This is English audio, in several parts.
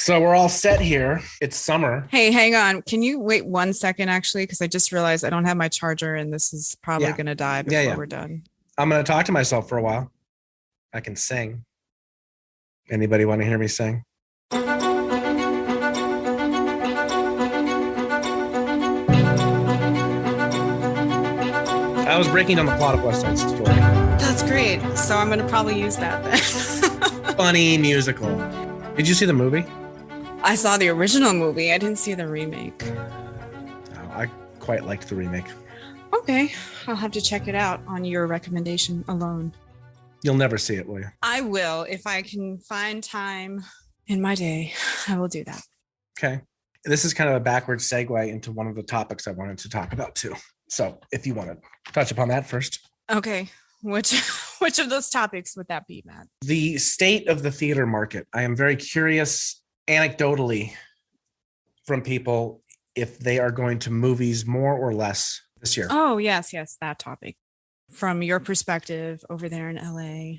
So we're all set here. It's summer. Hey, hang on. Can you wait 1 second, actually? Because I just realized I don't have my charger and this is probably Yeah. going to die before we're done. I'm going to talk to myself for a while. I can sing. Anybody want to hear me sing? I was breaking down the plot of West Side Story. That's great. So I'm going to probably use that then. Funny musical. Did you see the movie? I saw the original movie. I didn't see the remake. Oh, I quite liked the remake. Okay. I'll have to check it out on your recommendation alone. You'll never see it, will you? I will. If I can find time in my day, I will do that. Okay. This is kind of a backwards segue into one of the topics I wanted to talk about too. So if you want to touch upon that first. Okay. Which of those topics would that be, Matt? The state of the theater market. I am very curious anecdotally from people if they are going to movies more or less this year. Oh, yes, that topic. From your perspective over there in LA,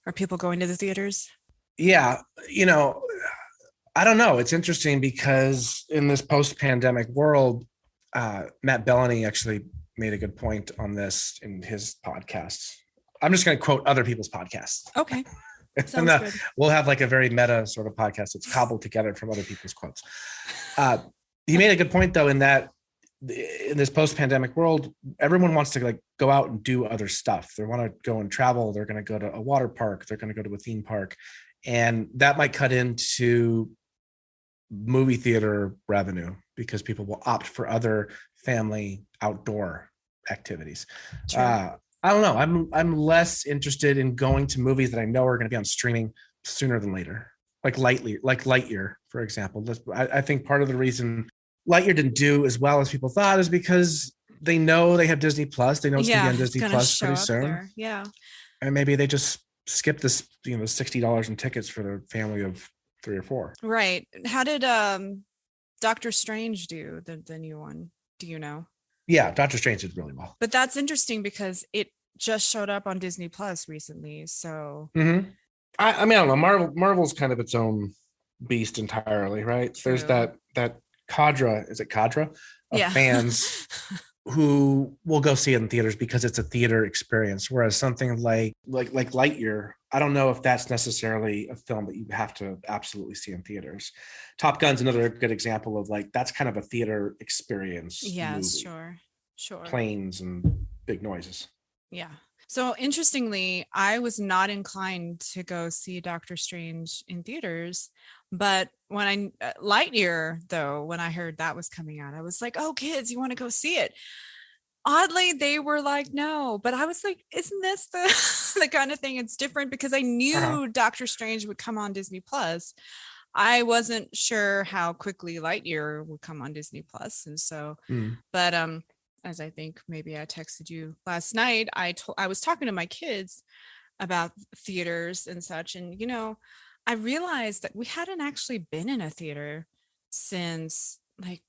are people going to the theaters? Yeah, I don't know. It's interesting because in this post-pandemic world, Matt Bellany actually made a good point on this in his podcasts. I'm just going to quote other people's podcasts. Okay. And good. We'll have like a very meta sort of podcast that's cobbled together from other people's quotes. He made a good point though, in that in this post-pandemic world, everyone wants to like go out and do other stuff. They want to go and travel. They're going to go to a water park. They're going to go to a theme park. And that might cut into movie theater revenue because people will opt for other family outdoor activities. I don't know. I'm less interested in going to movies that I know are going to be on streaming sooner than later. Like Lightyear, for example. I think part of the reason Lightyear didn't do as well as people thought is because they know they have Disney Plus. They know it's going to be on Disney Plus pretty soon. There. Yeah. And maybe they just skip this, $60 in tickets for their family of 3 or 4. Right. How did Doctor Strange do, the new one? Do you know? Yeah, Doctor Strange did really well. But that's interesting because it just showed up on Disney Plus recently. So I mean, I don't know. Marvel's kind of its own beast entirely, right? True. There's that cadre, is it cadre of fans who will go see it in theaters because it's a theater experience. Whereas something like Lightyear, I don't know if that's necessarily a film that you have to absolutely see in theaters. Top Gun's another good example of like, that's kind of a theater experience. Yes, movie. Sure. Planes and big noises. Yeah. So interestingly, I was not inclined to go see Doctor Strange in theaters, but when Lightyear, though, when I heard that was coming out, I was like, oh, kids, you want to go see it? Oddly, they were like, no, but I was like, isn't this the kind of thing? It's different because I knew Doctor Strange would come on Disney Plus. I wasn't sure how quickly Lightyear would come on Disney Plus. And so, but as I think maybe I texted you last night, I was talking to my kids about theaters and such. And, I realized that we hadn't actually been in a theater since like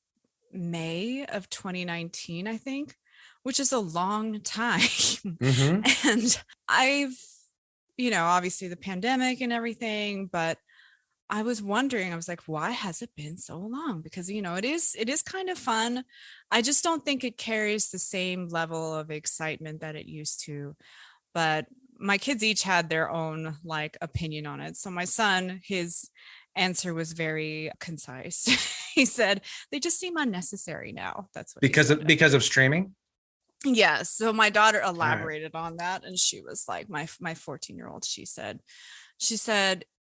May of 2019, I think, which is a long time. And I've, obviously the pandemic and everything, but I was wondering, I was like, why has it been so long? Because, it is kind of fun. I just don't think it carries the same level of excitement that it used to. But my kids each had their own like opinion on it. So my son, his answer was very concise. He said, they just seem unnecessary now. That's what because of streaming. Yes. So my daughter elaborated on that. And she was like, my 14-year-old, she said,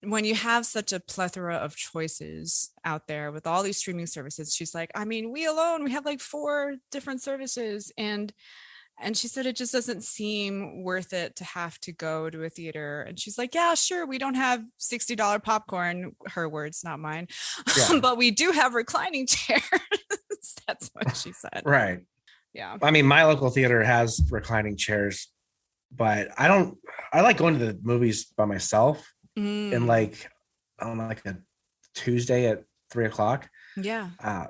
when you have such a plethora of choices out there with all these streaming services, she's like, I mean, we have like 4 different services. And she said, it just doesn't seem worth it to have to go to a theater. And she's like, yeah, sure. We don't have $60 popcorn, her words, not mine, but we do have reclining chairs. That's what she said. Right. Yeah. I mean, my local theater has reclining chairs, but I like going to the movies by myself. And like on like a Tuesday at 3:00. Yeah.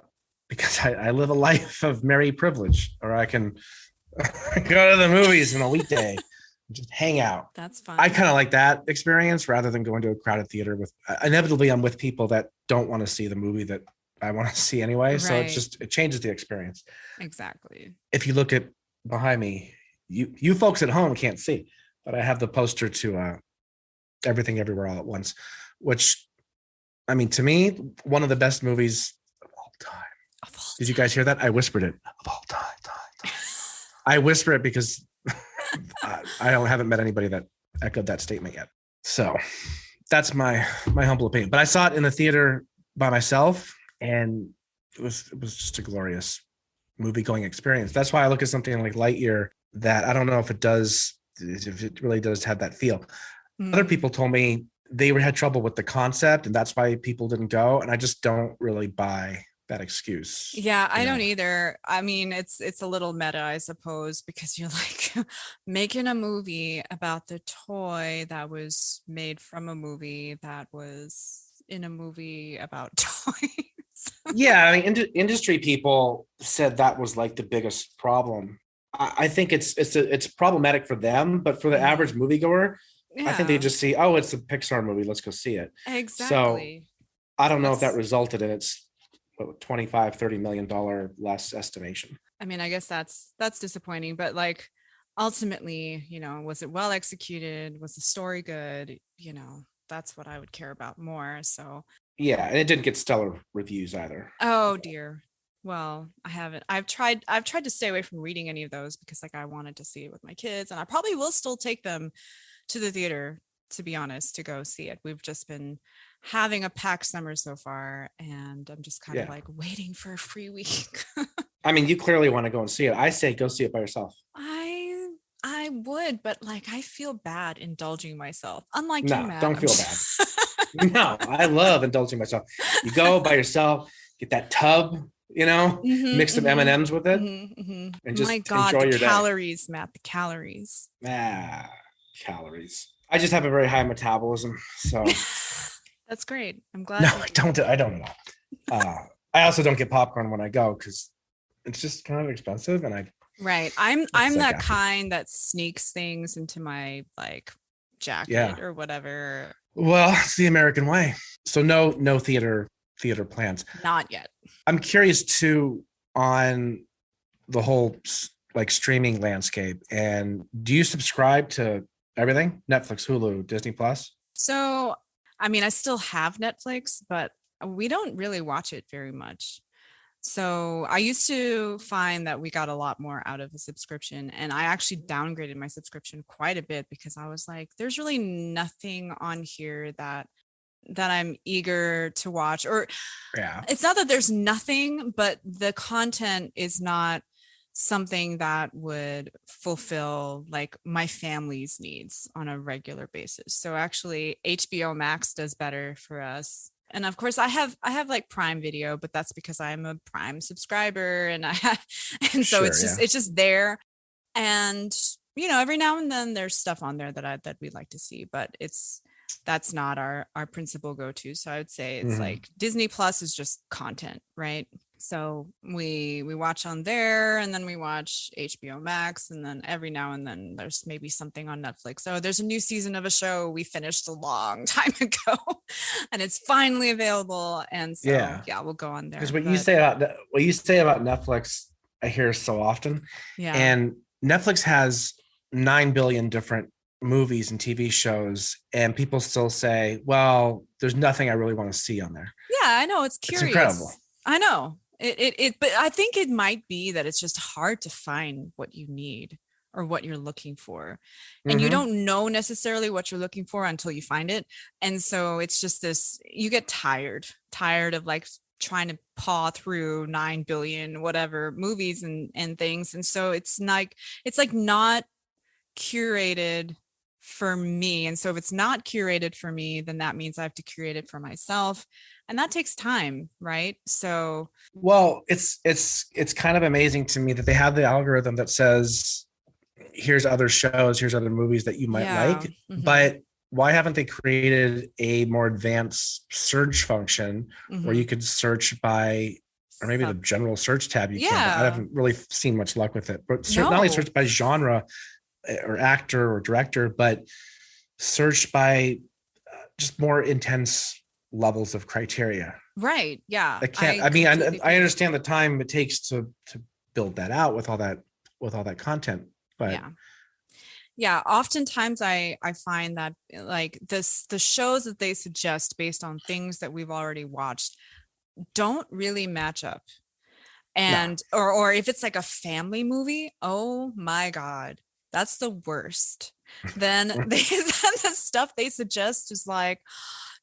Because I live a life of merry privilege, or I can go to the movies on a weekday just hang out. That's fun. I kind of like that experience rather than going to a crowded theater with inevitably I'm with people that don't want to see the movie that I want to see anyway. So Right. it changes the experience. Exactly. If you look at behind me, you folks at home can't see, but I have the poster to Everything Everywhere All at Once, which, I mean, to me, one of the best movies of all time. Did you guys hear that? I whispered it. Of all time. I whisper it because I haven't met anybody that echoed that statement yet. So that's my humble opinion. But I saw it in the theater by myself, and it was just a glorious movie going experience. That's why I look at something like Lightyear that I don't know if it really does have that feel. Other people told me they had trouble with the concept, and that's why people didn't go. And I just don't really buy that excuse. Yeah, I don't either. I mean, it's a little meta, I suppose, because you're like making a movie about the toy that was made from a movie that was in a movie about toys. Yeah, I mean, industry people said that was like the biggest problem. I think it's problematic for them, but for the average moviegoer, I think they just see, oh, it's a Pixar movie, let's go see it. Exactly. So I don't know if that resulted in its $25-30 million less estimation. I mean, I guess that's disappointing, but like ultimately, was it well executed? Was the story good? That's what I would care about more. So yeah, and it didn't get stellar reviews either. Oh dear. Well, I haven't. I've tried to stay away from reading any of those because like I wanted to see it with my kids, and I probably will still take them to the theater, to be honest, to go see it. We've just been having a packed summer so far, and I'm just kind of like waiting for a free week. I mean, you clearly want to go and see it. I say go see it by yourself. I would, but like I feel bad indulging myself. Unlike you, Matt. Don't feel bad. No, I love indulging myself. You go by yourself, get that tub, mix some M&Ms with it, and just enjoy your calories, day. Matt, the calories. Calories. I just have a very high metabolism, so that's great. I'm glad. No, I don't know. I also don't get popcorn when I go because it's just kind of expensive, and I'm that kind that sneaks things into my like jacket or whatever. Well, it's the American way. So no theater plans. Not yet. I'm curious too on the whole like streaming landscape. And do you subscribe to everything? Netflix, Hulu, Disney Plus? So, I mean, I still have Netflix, but we don't really watch it very much. So I used to find that we got a lot more out of a subscription, and I actually downgraded my subscription quite a bit because I was like, there's really nothing on here that I'm eager to watch. Or it's not that there's nothing, but the content is not something that would fulfill like my family's needs on a regular basis. So actually HBO Max does better for us. And of course I have like Prime Video, but that's because I'm a Prime subscriber, and so it's just there. And every now and then there's stuff on there that we like to see, but that's not our principal go-to. So I would say it's like Disney Plus is just content, right? So we watch on there, and then we watch HBO Max, and then every now and then there's maybe something on Netflix. So there's a new season of a show we finished a long time ago, and it's finally available. And so we'll go on there. Because what you say about Netflix, I hear so often. Yeah. And Netflix has 9 billion different movies and TV shows, and people still say, well, there's nothing I really want to see on there. Yeah, I know. It's curious. It's incredible. I know but I think it might be that it's just hard to find what you need or what you're looking for. And you don't know necessarily what you're looking for until you find it. And so it's just this, you get tired of like trying to paw through 9 billion whatever movies and things. And so it's like not curated for me. And so if it's not curated for me, then that means I have to curate it for myself. And that takes time, right? So, well, it's kind of amazing to me that they have the algorithm that says, here's other shows, here's other movies that you might like, but why haven't they created a more advanced search function where you could search by, or maybe the general search tab you can, but I haven't really seen much luck with it. But not only search by genre, or actor or director, but searched by just more intense levels of criteria. Right. Yeah. I mean, I understand the time it takes to build that out with all that content, but yeah, oftentimes I find that like the shows that they suggest based on things that we've already watched don't really match up. And or if it's like a family movie, oh my God, that's the worst. Then the stuff they suggest is like,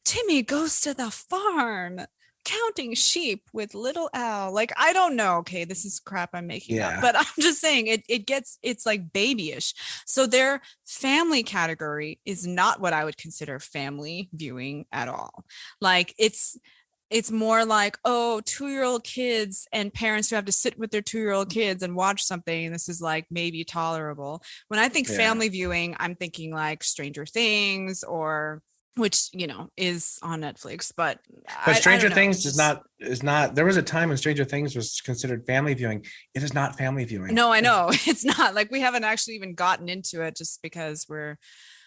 Timmy goes to the farm counting sheep with little Al. Like, I don't know. Okay, this is crap I'm making up, but I'm just saying it's like babyish. So their family category is not what I would consider family viewing at all. Like it's more like, oh, 2-year-old kids and parents who have to sit with their 2-year-old kids and watch something. This is like maybe tolerable. When I think family viewing, I'm thinking like Stranger Things, or which, you know, is on Netflix, but Stranger Things is not, there was a time when Stranger Things was considered family viewing. It is not family viewing. No, I know. It's not. Like, we haven't actually even gotten into it just because we're.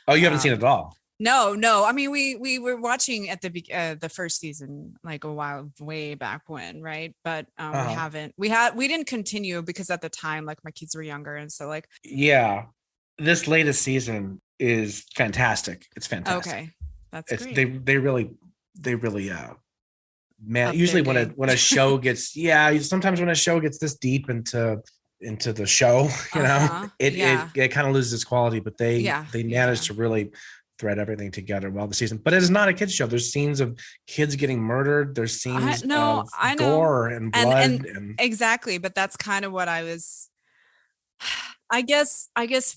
Oh, you haven't seen it at all? No. I mean, we were watching at the first season, like a while, way back when, right? But we didn't continue because at the time, like, my kids were younger, and so like. Yeah, this latest season is fantastic. It's fantastic. Okay, that's great. They really man. Usually when a show gets sometimes when a show gets this deep into the show, you know, it kind of loses its quality. But they managed to really thread everything together well this season. But it is not a kids show. There's scenes of kids getting murdered. There's scenes of gore and blood and exactly. But that's kind of what I was. I guess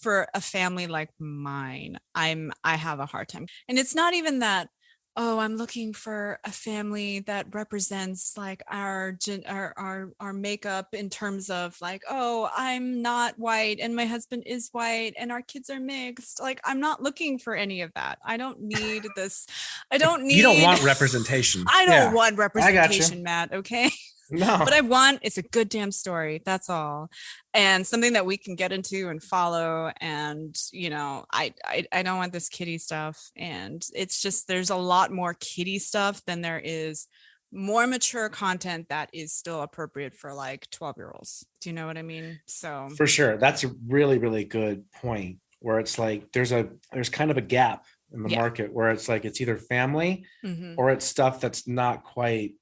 for a family like mine, I have a hard time. And it's not even that, oh, I'm looking for a family that represents like our makeup in terms of like, oh, I'm not white and my husband is white and our kids are mixed. Like, I'm not looking for any of that. I don't need this. You don't want representation. I don't want representation, Matt. Okay. No. What I want is a good damn story. That's all. And something that we can get into and follow. And, you know, I don't want this kiddie stuff. And it's just, there's a lot more kiddie stuff than there is more mature content that is still appropriate for like 12-year-olds. Do you know what I mean? So for sure. That's a really, really good point, where it's like, there's kind of a gap in the market where it's like, it's either family or it's stuff that's not quite,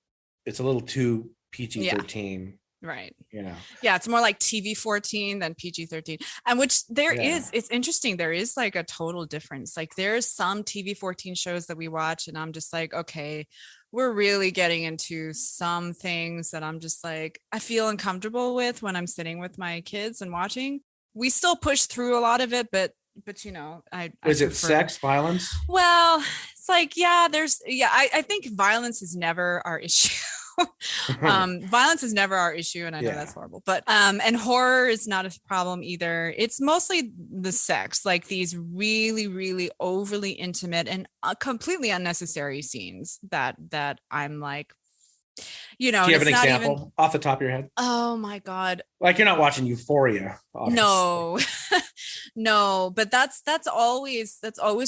it's a little too PG-13, right? You know, it's more like TV-14 than PG-13, and which is. It's interesting. There is like a total difference. Like, there's some TV-14 shows that we watch, and I'm just like, okay, we're really getting into some things that I'm just like, I feel uncomfortable with when I'm sitting with my kids and watching. We still push through a lot of it, but you know, is it sex, violence? Well, it's like, I think violence is never our issue. Violence is never our issue, and I know that's horrible, but and horror is not a problem either. It's mostly the sex, like these really, really overly intimate and completely unnecessary scenes that I'm like, you know. Do you have an example off the top of your head? Oh my God. Like, you're not watching Euphoria, obviously. No, but that's always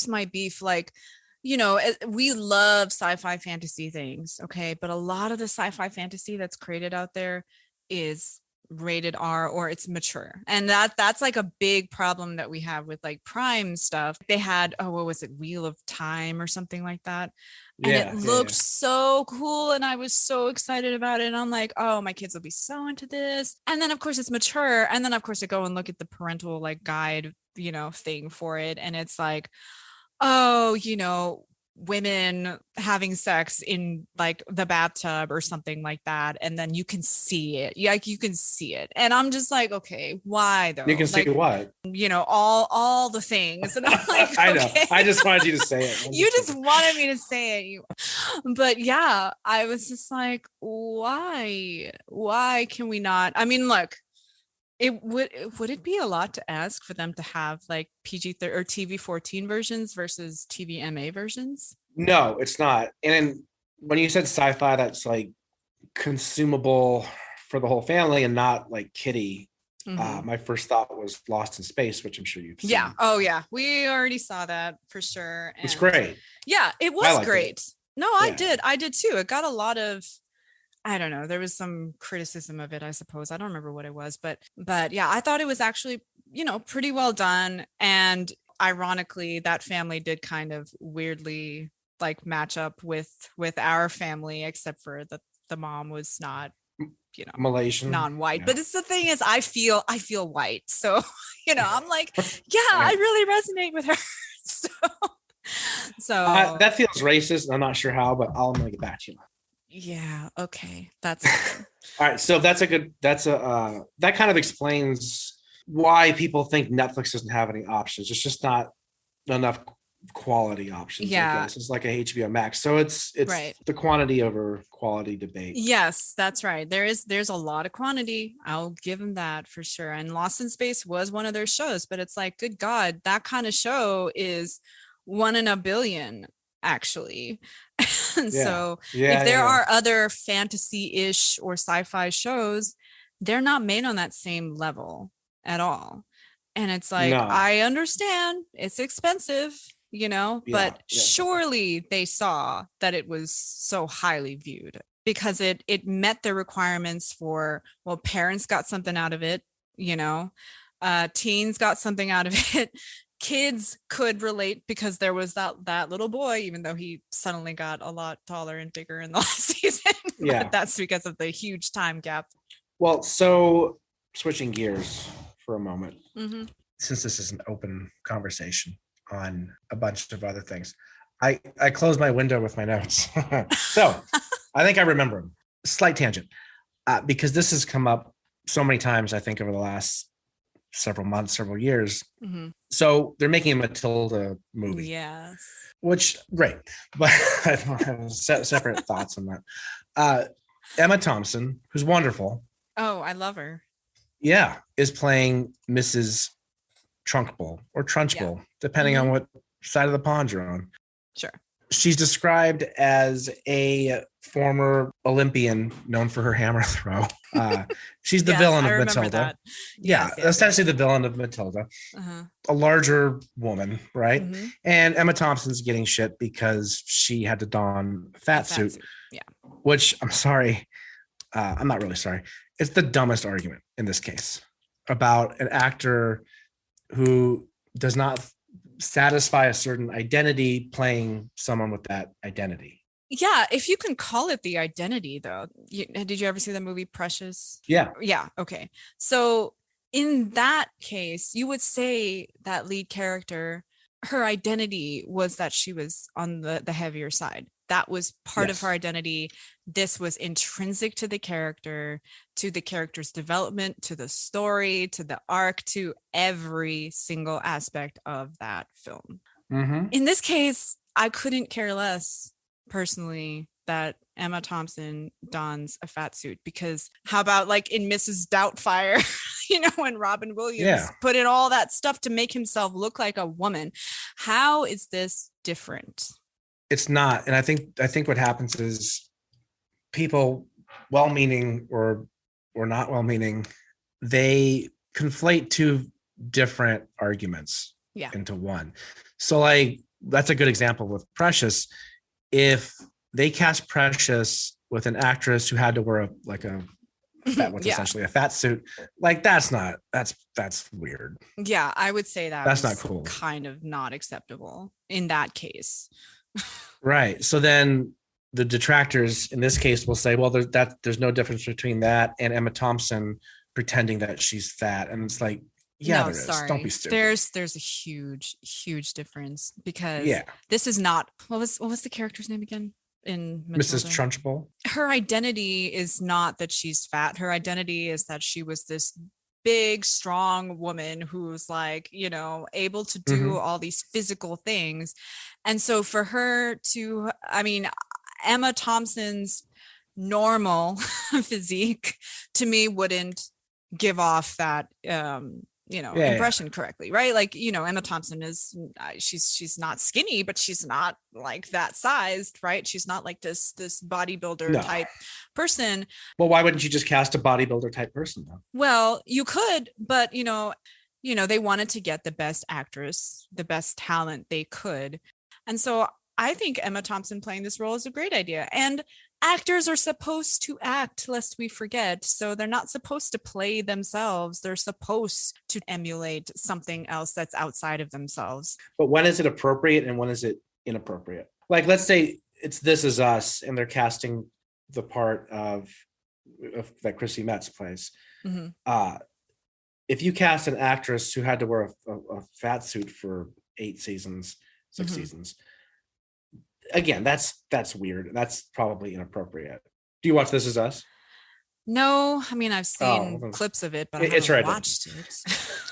my beef. Like, you know, we love sci-fi fantasy things, okay, but a lot of the sci-fi fantasy that's created out there is rated R, or it's mature, and that's like a big problem that we have with like Prime stuff. They had, what was it, Wheel of Time or something like that, and it looked so cool, and I was so excited about it, and I'm like, oh, my kids will be so into this. And then of course it's mature, and then of course I go and look at the parental like guide, you know, thing for it, and it's like, oh, you know, women having sex in like the bathtub or something like that, and then you can see it. Like, you can see it, and I'm just like, okay, why though? You can see what? You know, all the things. And I'm like, I know. I just wanted you to say it. You just wanted me to say it. But yeah, I was just like, why can we not? I mean, look, would it be a lot to ask for them to have like PG-13 or TV-14 versions versus TVMA versions? No, it's not. And when you said sci-fi, that's like consumable for the whole family and not like kiddie. My first thought was Lost in Space, which I'm sure you've seen. Yeah. Oh yeah. We already saw that for sure. It's great. Yeah, it was great. It. No, I did. I did too. It got a lot of, I don't know. There was some criticism of it, I suppose. I don't remember what it was, but yeah, I thought it was actually, pretty well done. And ironically, that family did kind of weirdly like match up with our family, except for the mom was not, Malaysian, non-white. Yeah. But it's the thing is, I feel white, so I'm like, yeah, I really resonate with her. so that feels racist. I'm not sure how, but I'm gonna get back to you. Yeah. Okay. That's good. All right. So that kind of explains why people think Netflix doesn't have any options. It's just not enough quality options. Yeah. I guess it's like a HBO Max. So it's right. The quantity over quality debate. Yes, that's right. There's a lot of quantity. I'll give them that for sure. And Lost in Space was one of their shows, but it's like, good God, that kind of show is 1 in a billion, actually. So if there are other fantasy-ish or sci-fi shows, they're not made on that same level at all. And it's like, I understand it's expensive, but surely they saw that it was so highly viewed because it met the requirements for, well, parents got something out of it, teens got something out of it. Kids could relate because there was that little boy, even though he suddenly got a lot taller and bigger in the last season. But that's because of the huge time gap. Well, so switching gears for a moment, since this is an open conversation on a bunch of other things, I closed my window with my notes. So I think I remember them. Slight tangent, because this has come up so many times, I think, over the last several months, several years. So they're making a Matilda movie. Yes. Which, great. But I have separate thoughts on that. Emma Thompson, who's wonderful. Oh, I love her. Yeah, is playing Mrs. Trunchbull or Trunchbull, depending on what side of the pond you're on. Sure. She's described as a former Olympian known for her hammer throw. She's the villain of Matilda. Yes, essentially the villain of Matilda. A larger woman, right? And Emma Thompson's getting shit because she had to don a fat suit. Yeah. Which, I'm sorry, I'm not really sorry. It's the dumbest argument in this case about an actor who does not satisfy a certain identity playing someone with that identity. Yeah, if you can call it the identity, though. Did you ever see the movie Precious? Yeah. Okay. So in that case, you would say that lead character, her identity was that she was on the heavier side. That was part of her identity. This was intrinsic to the character's development, to the story, to the arc, to every single aspect of that film. In this case, I couldn't care less personally that Emma Thompson dons a fat suit, because how about like in Mrs. Doubtfire, when Robin Williams put in all that stuff to make himself look like a woman? How is this different? It's not. And I think what happens is people, well-meaning or not well-meaning, they conflate two different arguments into one. So like, that's a good example with Precious. If they cast Precious with an actress who had to wear essentially a fat suit, like that's weird. Yeah, I would say that's not cool. Kind of not acceptable in that case. Right. So then the detractors in this case will say, well, there's no difference between that and Emma Thompson pretending that she's fat. And it's like, there is. Don't be stupid. There's a huge difference, because this is not, what was the character's name again in Matilda? Mrs. Trunchbull. Her identity is not that she's fat. Her identity is that she was this big, strong woman who's like, able to do all these physical things. And so for her to, Emma Thompson's normal physique to me wouldn't give off that impression correctly, right? Like, Emma Thompson is, she's not skinny, but she's not like that sized, right? She's not like this bodybuilder type person. Well, why wouldn't you just cast a bodybuilder type person though? Well, you could, but they wanted to get the best actress, the best talent they could. And so I think Emma Thompson playing this role is a great idea. And actors are supposed to act, lest we forget. So they're not supposed to play themselves. They're supposed to emulate something else that's outside of themselves. But when is it appropriate and when is it inappropriate? Like, let's say it's This Is Us and they're casting the part of that Chrissy Metz plays. Mm-hmm. If you cast an actress who had to wear a fat suit for 6 seasons, again, that's weird. That's probably inappropriate. Do you watch This Is Us? No, I mean, I've seen clips of it, but I haven't watched it.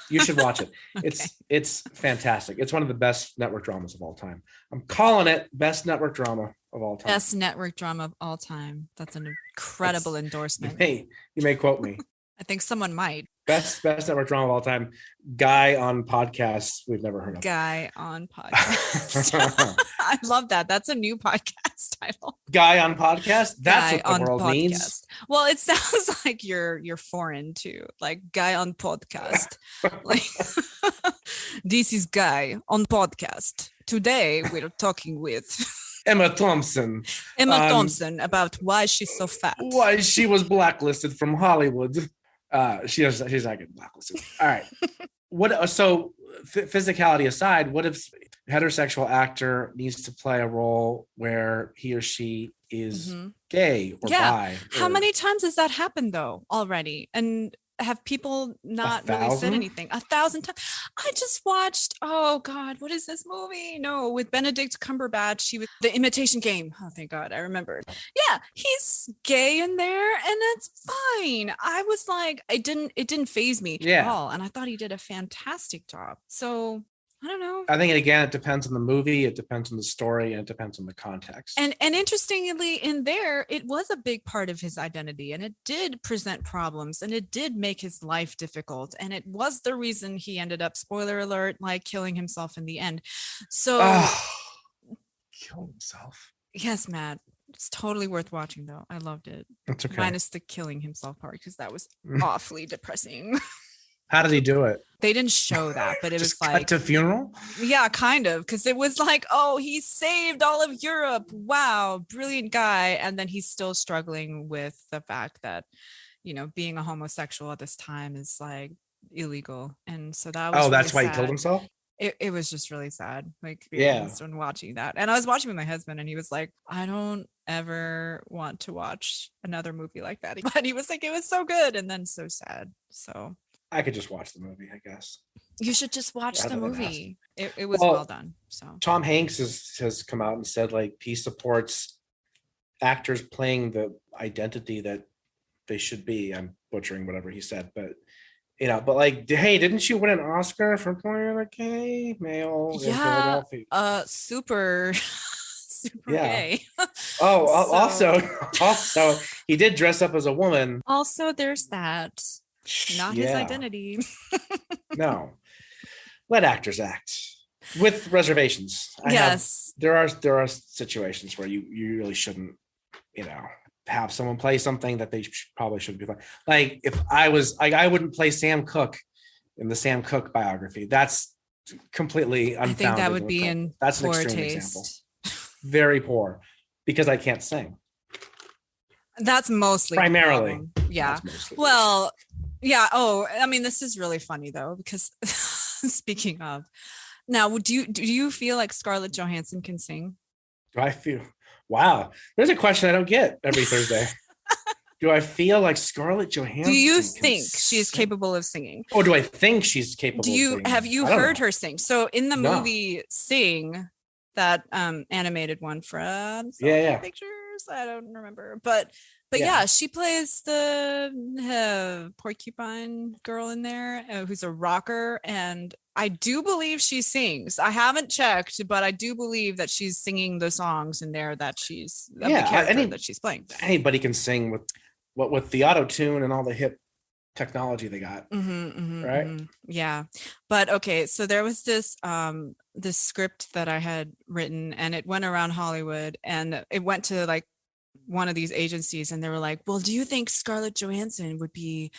You should watch it. Okay. It's fantastic. It's one of the best network dramas of all time. I'm calling it best network drama of all time. Best network drama of all time. That's an incredible endorsement. You may quote me. I think someone might. Best network drama of all time. Guy on podcasts we've never heard of. Guy on podcast. I love that. That's a new podcast title. Guy on podcast. That's what the world needs. Well, it sounds like you're foreign too. Like Guy on podcast. Like this is Guy on podcast. Today we're talking with Emma Thompson. Thompson about why she's so fat. Why she was blacklisted from Hollywood. She's not getting blacklisted. All right. Physicality aside, what if a heterosexual actor needs to play a role where he or she is gay or bi? How many times has that happened though already? And have people not really said anything? 1,000 times. I just watched, oh God, what is this movie? No, with Benedict Cumberbatch. She was The Imitation Game. Oh, thank God, I remembered. Yeah, he's gay in there, and it's fine. I was like, it didn't faze me at all, and I thought he did a fantastic job. So I don't know. I think, again, it depends on the movie, it depends on the story, and it depends on the context. And interestingly, in there, it was a big part of his identity, and it did present problems, and it did make his life difficult, and it was the reason he ended up, spoiler alert, like killing himself in the end. So kill himself. Yes, Matt. It's totally worth watching, though. I loved it. That's okay. Minus the killing himself part, because that was awfully depressing. How did he do it? They didn't show that, but it was like cut to funeral. Yeah, kind of, because it was like, oh, he saved all of Europe. Wow, brilliant guy. And then he's still struggling with the fact that, being a homosexual at this time is like illegal. And so that was that's why he killed himself. It was just really sad, like when watching that. And I was watching with my husband, and he was like, I don't ever want to watch another movie like that. But he was like, it was so good and then so sad. So I could just watch the movie, I guess. You should just watch the movie. It was well done. So Tom Hanks has come out and said, like, he supports actors playing the identity that they should be. I'm butchering whatever he said, but but like, hey, didn't you win an Oscar for playing a gay male in Philadelphia? Super gay. Also, he did dress up as a woman. Also, there's that. Not his identity. No. Let actors act with reservations. There are situations where you really shouldn't, have someone play something that they probably shouldn't be playing. Like, if I wouldn't play Sam Cooke in the Sam Cooke biography. That's completely unfounded. I think that would be in that's poor an extreme taste. Example. Very poor, because I can't sing. That's mostly primarily. Yeah. Well, yeah. Oh, I mean, this is really funny though, because speaking of, now, do you feel like Scarlett Johansson can sing? Do I feel? Wow, there's a question I don't get every Thursday. Do I feel like Scarlett Johansson? Do you think she is capable of singing? Or do I think she's capable? Have you heard her sing? So in the movie Sing, that animated one from Pictures, I don't remember, but yeah, she plays the porcupine girl in there who's a rocker, and I do believe she sings. I haven't checked, but I do believe that she's singing the songs in there that she's the character that she's playing. Anybody can sing with the auto tune and all the hip technology they got. Right. Yeah. But okay, so there was this this script that I had written, and it went around Hollywood, and it went to like one of these agencies, and they were like, well, do you think Scarlett Johansson would be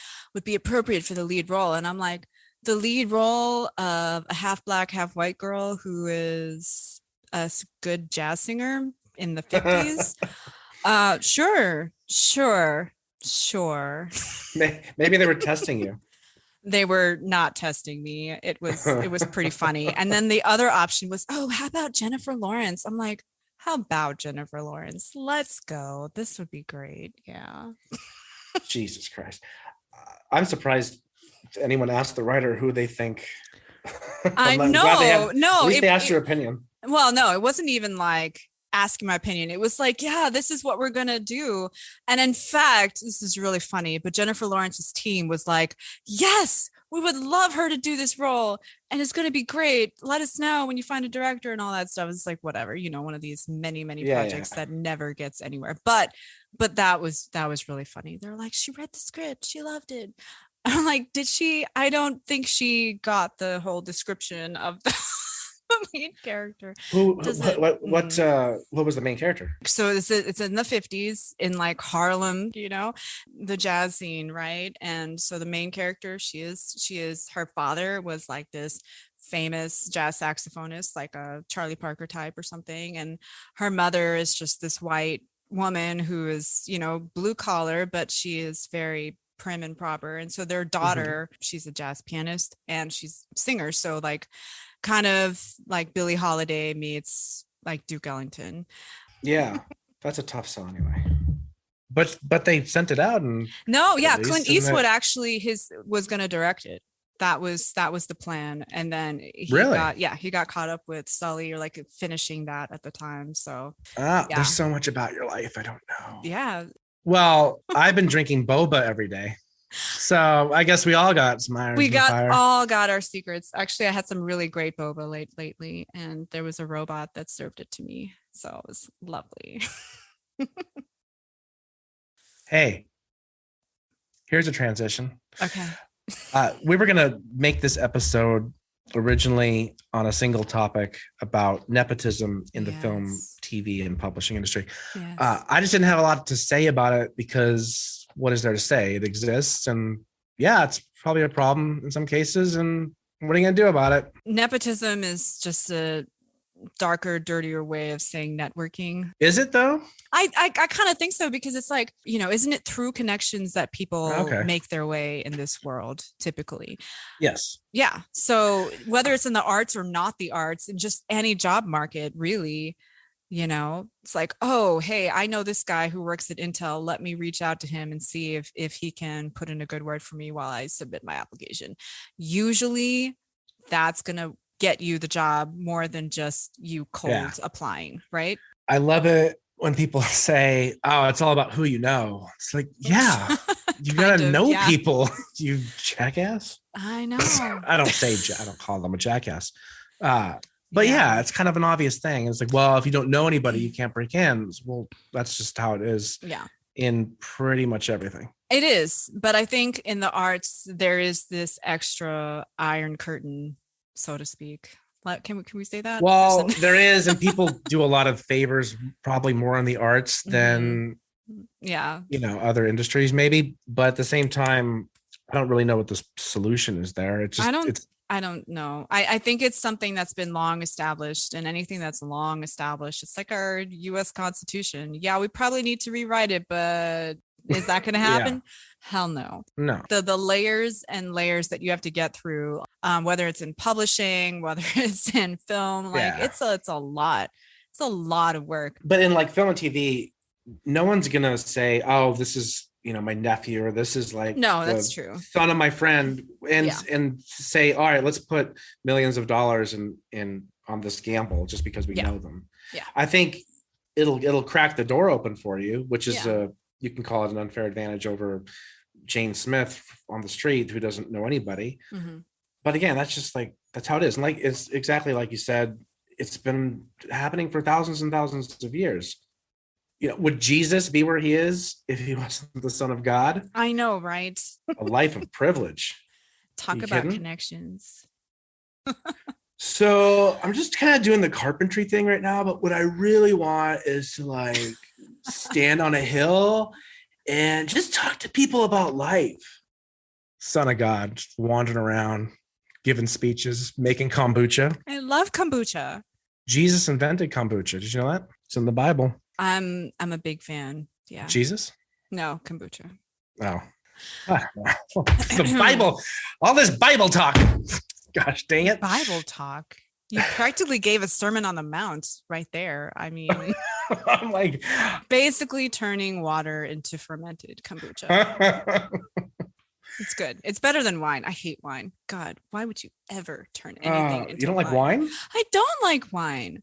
appropriate for the lead role? And I'm like, the lead role of a half black, half white girl who is a good jazz singer in the 50s? Sure. Maybe they were testing you. They were not testing me. It was pretty funny. And then the other option was, oh, how about Jennifer Lawrence? I'm like, how about Jennifer Lawrence? Let's go. This would be great. Yeah. Jesus Christ. I'm surprised anyone asked the writer who they think. I know. At least they asked your opinion. Well, no, it wasn't even like asking my opinion. It was like, yeah, this is what we're going to do. And in fact, this is really funny, but Jennifer Lawrence's team was like, yes, we would love her to do this role. And it's going to be great. Let us know when you find a director and all that stuff. It's like, whatever, one of these many projects that never gets anywhere. But that was really funny. They're like, she read the script. She loved it. I'm like, did she? I don't think she got the whole description of the main character. What was the main character? So it's in the 50s in like Harlem, the jazz scene, right? And so the main character, she is her father was like this famous jazz saxophonist, like a Charlie Parker type or something, and her mother is just this white woman who is, blue collar, but she is very prim and proper. And so their daughter, she's a jazz pianist and she's a singer, so like kind of like Billie Holiday meets like Duke Ellington. Yeah, that's a tough song anyway. But they sent it out, and Clint Eastwood actually was going to direct it. That was the plan, and then he got caught up with Sully, or like finishing that at the time. So there's so much about your life I don't know. Yeah. Well, I've been drinking boba every day. So I guess we all got some irons. All got our secrets. Actually, I had some really great boba lately, and there was a robot that served it to me. So it was lovely. Hey, here's a transition. Okay. We were going to make this episode originally on a single topic about nepotism in the film, TV, and publishing industry. Yes. I just didn't have a lot to say about it because what is there to say? It exists, and it's probably a problem in some cases, and what are you going to do about it? Nepotism is just a darker, dirtier way of saying networking. Is it though? I kind of think so, because it's like, isn't it through connections that people make their way in this world typically? Yes. Yeah. So whether it's in the arts or not the arts, and just any job market, really, it's like, oh, hey, I know this guy who works at Intel. Let me reach out to him and see if he can put in a good word for me while I submit my application. Usually that's going to get you the job more than just you cold applying, right? I love it when people say, oh, it's all about who you know. It's like, you gotta know people, you jackass. I know. I don't call them a jackass. But it's kind of an obvious thing. It's like, well, if you don't know anybody, you can't break in. Well, that's just how it is. Yeah. In pretty much everything. It is. But I think in the arts, there is this extra iron curtain, so to speak. Can we say that? Well, there is, and people do a lot of favors, probably more in the arts than other industries, maybe. But at the same time, I don't really know what the solution is there. It's just I don't know. I think it's something that's been long established, and anything that's long established, it's like our U.S. Constitution. Yeah, we probably need to rewrite it, but is that going to happen? Hell no. No. The layers and layers that you have to get through, whether it's in publishing, whether it's in film, it's a lot. It's a lot of work. But in like film and TV, no one's going to say, oh, this is, my nephew, or this is like that's true, son of my friend, and say, all right, let's put millions of dollars in on this gamble just because we know them. Yeah. I think it'll crack the door open for you, which is you can call it an unfair advantage over Jane Smith on the street who doesn't know anybody. Mm-hmm. But again, that's how it is. And like, it's exactly like you said, it's been happening for thousands and thousands of years. would Jesus be where he is if he wasn't the Son of God? I know, right? A life of privilege. Talk about connections. So I'm just kind of doing the carpentry thing right now, but what I really want is to like stand on a hill and just talk to people about life. Son of God, just wandering around, giving speeches, making kombucha. I love kombucha. Jesus invented kombucha. Did you know that? It's in the Bible. I'm a big fan. Yeah. Jesus? No, kombucha. Oh. The Bible. All this Bible talk. Gosh dang it. Bible talk. You practically gave a Sermon on the Mount right there. I mean, I'm like basically turning water into fermented kombucha. It's good. It's better than wine. I hate wine. God, why would you ever turn anything into You don't wine? like wine? I don't like wine.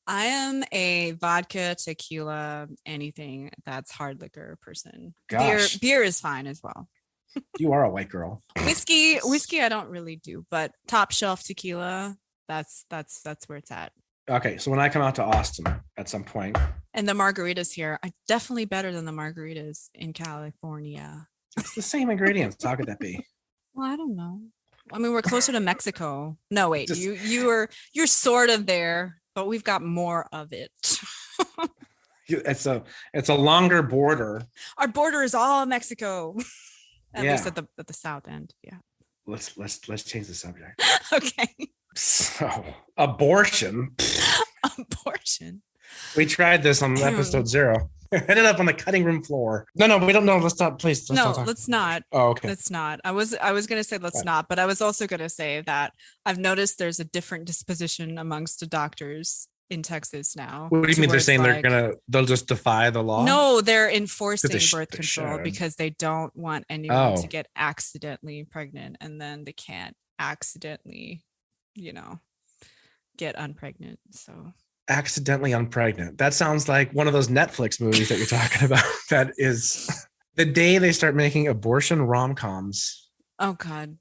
I am a vodka, tequila, anything that's hard liquor person. Gosh. Beer is fine as well. You are a white girl. Whiskey I don't really do, but top shelf tequila, that's where it's at. Okay, so when I come out to Austin at some point, and the margaritas here are definitely better than the margaritas in California. It's the same ingredients. How could that be? Well, I don't know. I mean, we're closer to Mexico. No, wait, you're sort of there, but we've got more of it. It's a longer border. Our border is all Mexico. At least at the south end. Yeah. Let's change the subject. Okay. So abortion. Abortion. We tried this on episode 0. Ended up on the cutting room floor. No, we don't know. Let's stop, please. Let's not. Oh, okay. Let's not. I was gonna say let's not, but I was also gonna say that I've noticed there's a different disposition amongst the doctors in Texas now. What do you mean? They're saying they'll just defy the law? No, they're enforcing birth control because they don't want anyone to get accidentally pregnant, and then they can't accidentally, get unpregnant. So accidentally unpregnant. That sounds like one of those Netflix movies that you're talking about. That is the day they start making abortion rom-coms. Oh God.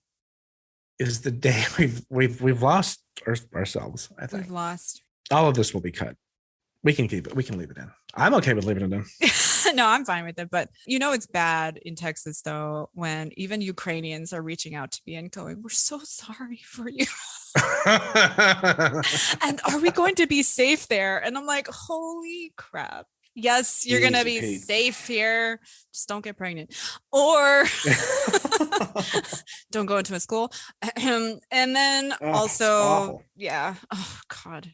Is the day we've lost ourselves, I think. We've lost. All of this will be cut. We can keep it. We can leave it in. I'm okay with leaving it in. No, I'm fine with it. But it's bad in Texas, though, when even Ukrainians are reaching out to me and going, we're so sorry for you. And are we going to be safe there? And I'm like, holy crap. Yes, you're going to be safe here. Just don't get pregnant. Or don't go into a school. And then also, yeah. Oh, God.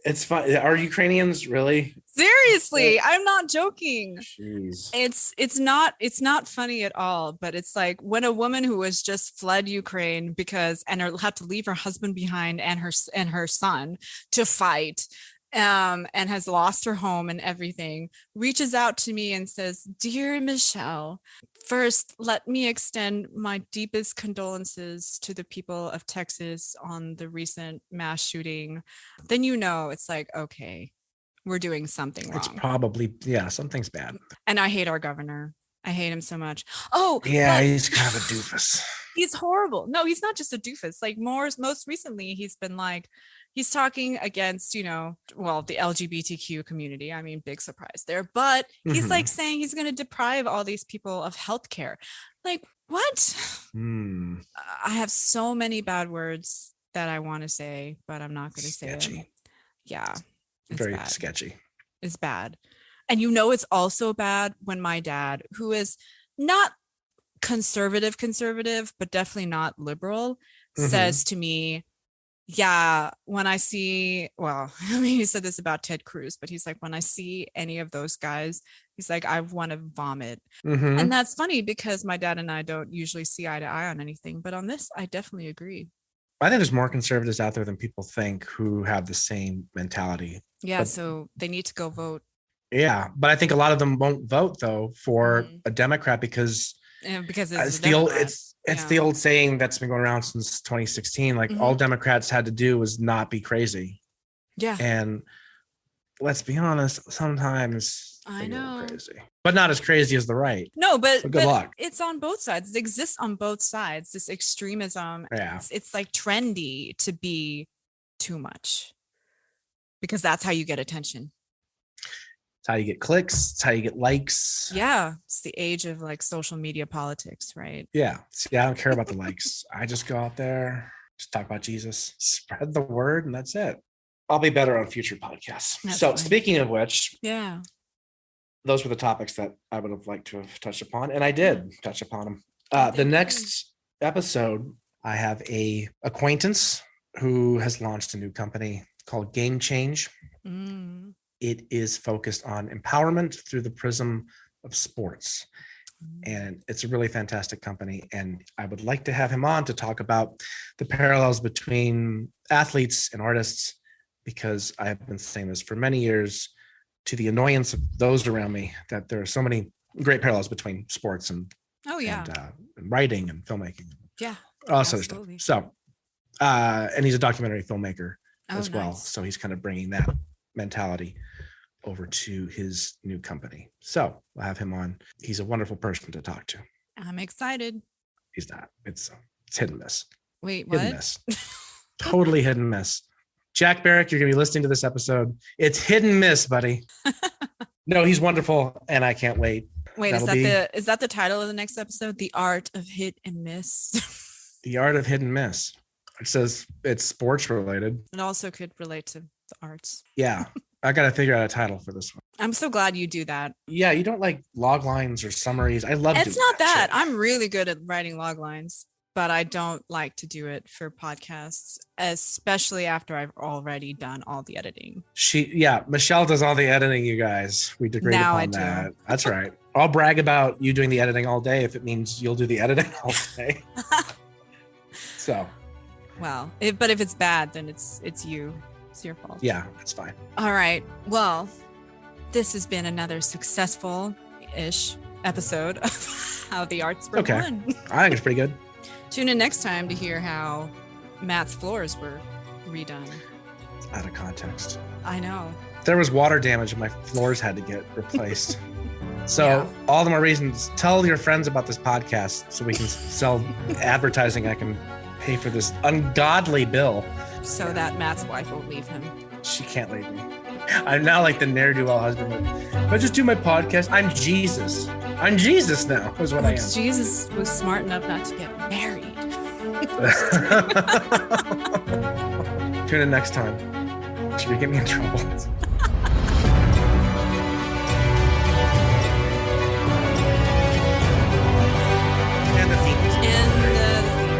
It's fun. Are Ukrainians really? Seriously, I'm not joking. Jeez. It's not funny at all, but it's like when a woman who has just fled Ukraine and had to leave her husband behind and her son to fight, and has lost her home and everything, reaches out to me and says, "Dear Michelle, first, let me extend my deepest condolences to the people of Texas on the recent mass shooting." Then it's like, okay, we're doing something wrong. It's probably, something's bad. And I hate our governor. I hate him so much. Oh, yeah, he's kind of a doofus. He's horrible. No, he's not just a doofus. Like most recently, he's been like, he's talking against, the LGBTQ community. I mean, big surprise there. But he's like saying he's going to deprive all these people of healthcare. Like, what? I have so many bad words that I want to say, but I'm not going to say them. Yeah. It's very bad. Sketchy. It's bad. And it's also bad when my dad, who is not conservative, but definitely not liberal, says to me, yeah, when I see, he said this about Ted Cruz, but he's like, when I see any of those guys, he's like, I want to vomit. And that's funny because my dad and I don't usually see eye to eye on anything, but on this, I definitely agree. I think there's more conservatives out there than people think who have the same mentality. Yeah, so they need to go vote. Yeah, but I think a lot of them won't vote though for a Democrat because it's the old saying that's been going around since 2016. Like all Democrats had to do was not be crazy. Yeah, and let's be honest, sometimes I know crazy, but not as crazy as the right. No, but so good luck. It's on both sides. It exists on both sides. This extremism. Yeah, it's like trendy to be too much because that's how you get attention. It's how you get clicks. It's how you get likes. Yeah. It's the age of like social media politics, right? Yeah. See, I don't care about the likes. I just go out there, just talk about Jesus, spread the word, and that's it. I'll be better on future podcasts. That's so fine. Speaking of which, Yeah. those were the topics that I would have liked to have touched upon, and I did touch upon them. think The you next episode, I have a acquaintance who has launched a new company called Game Change. Mm. It is focused on empowerment through the prism of sports. And it's a really fantastic company. And I would like to have him on to talk about the parallels between athletes and artists, because I have been saying this for many years, to the annoyance of those around me, that there are so many great parallels between sports and and writing and filmmaking. Yeah. All sort of stuff. So, and he's a documentary filmmaker as well. Nice. So he's kind of bringing that mentality over to his new company. So we'll have him on. He's a wonderful person to talk to. I'm excited. He's not. It's hit and miss. Wait, Hit what? and miss. Totally hit and miss. Jack Barrick, you're going to be listening to this episode. It's hit and miss, buddy. No, he's wonderful, and I can't wait. Wait, is that the title of the next episode? The Art of Hit and Miss. The Art of Hit and Miss. It says it's sports related. It also could relate to the arts. Yeah. I got to figure out a title for this one. I'm so glad you do that. Yeah, you don't like log lines or summaries. I love It's not that. shit. I'm really good at writing log lines, but I don't like to do it for podcasts, especially after I've already done all the editing. Michelle does all the editing, you guys. We agreed Now upon I do. that. That's right. I'll brag about you doing the editing all day if it means you'll do the editing all day. So. Well, but if it's bad, then it's you. It's your fault. Yeah, it's fine. All right. Well, this has been another successful-ish episode of How the Arts Were Won. I think it's pretty good. Tune in next time to hear how Matt's floors were redone. It's out of context. I know. There was water damage and my floors had to get replaced. So Yeah. all the more reasons, tell your friends about this podcast so we can sell advertising. I can pay for this ungodly bill. So that Matt's wife won't leave him. She can't leave me. I'm now like the ne'er-do-well husband. I just do my podcast. I'm Jesus. I'm Jesus now, is what I am. Jesus was smart enough not to get married. Tune in next time. Should we get me in trouble? And the theme music.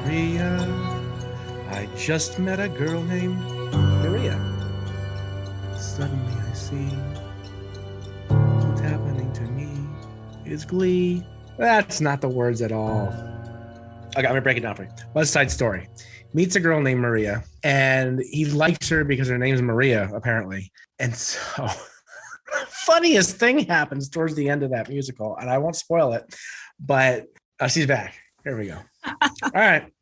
Maria, I just met a girl named Maria. Suddenly I see what's happening to me is glee. That's not the words at all. Okay, I'm gonna break it down for you. West Side Story. Meets a girl named Maria, and he likes her because her name's Maria, apparently. And so, funniest thing happens towards the end of that musical, and I won't spoil it, but she's back. Here we go. All right.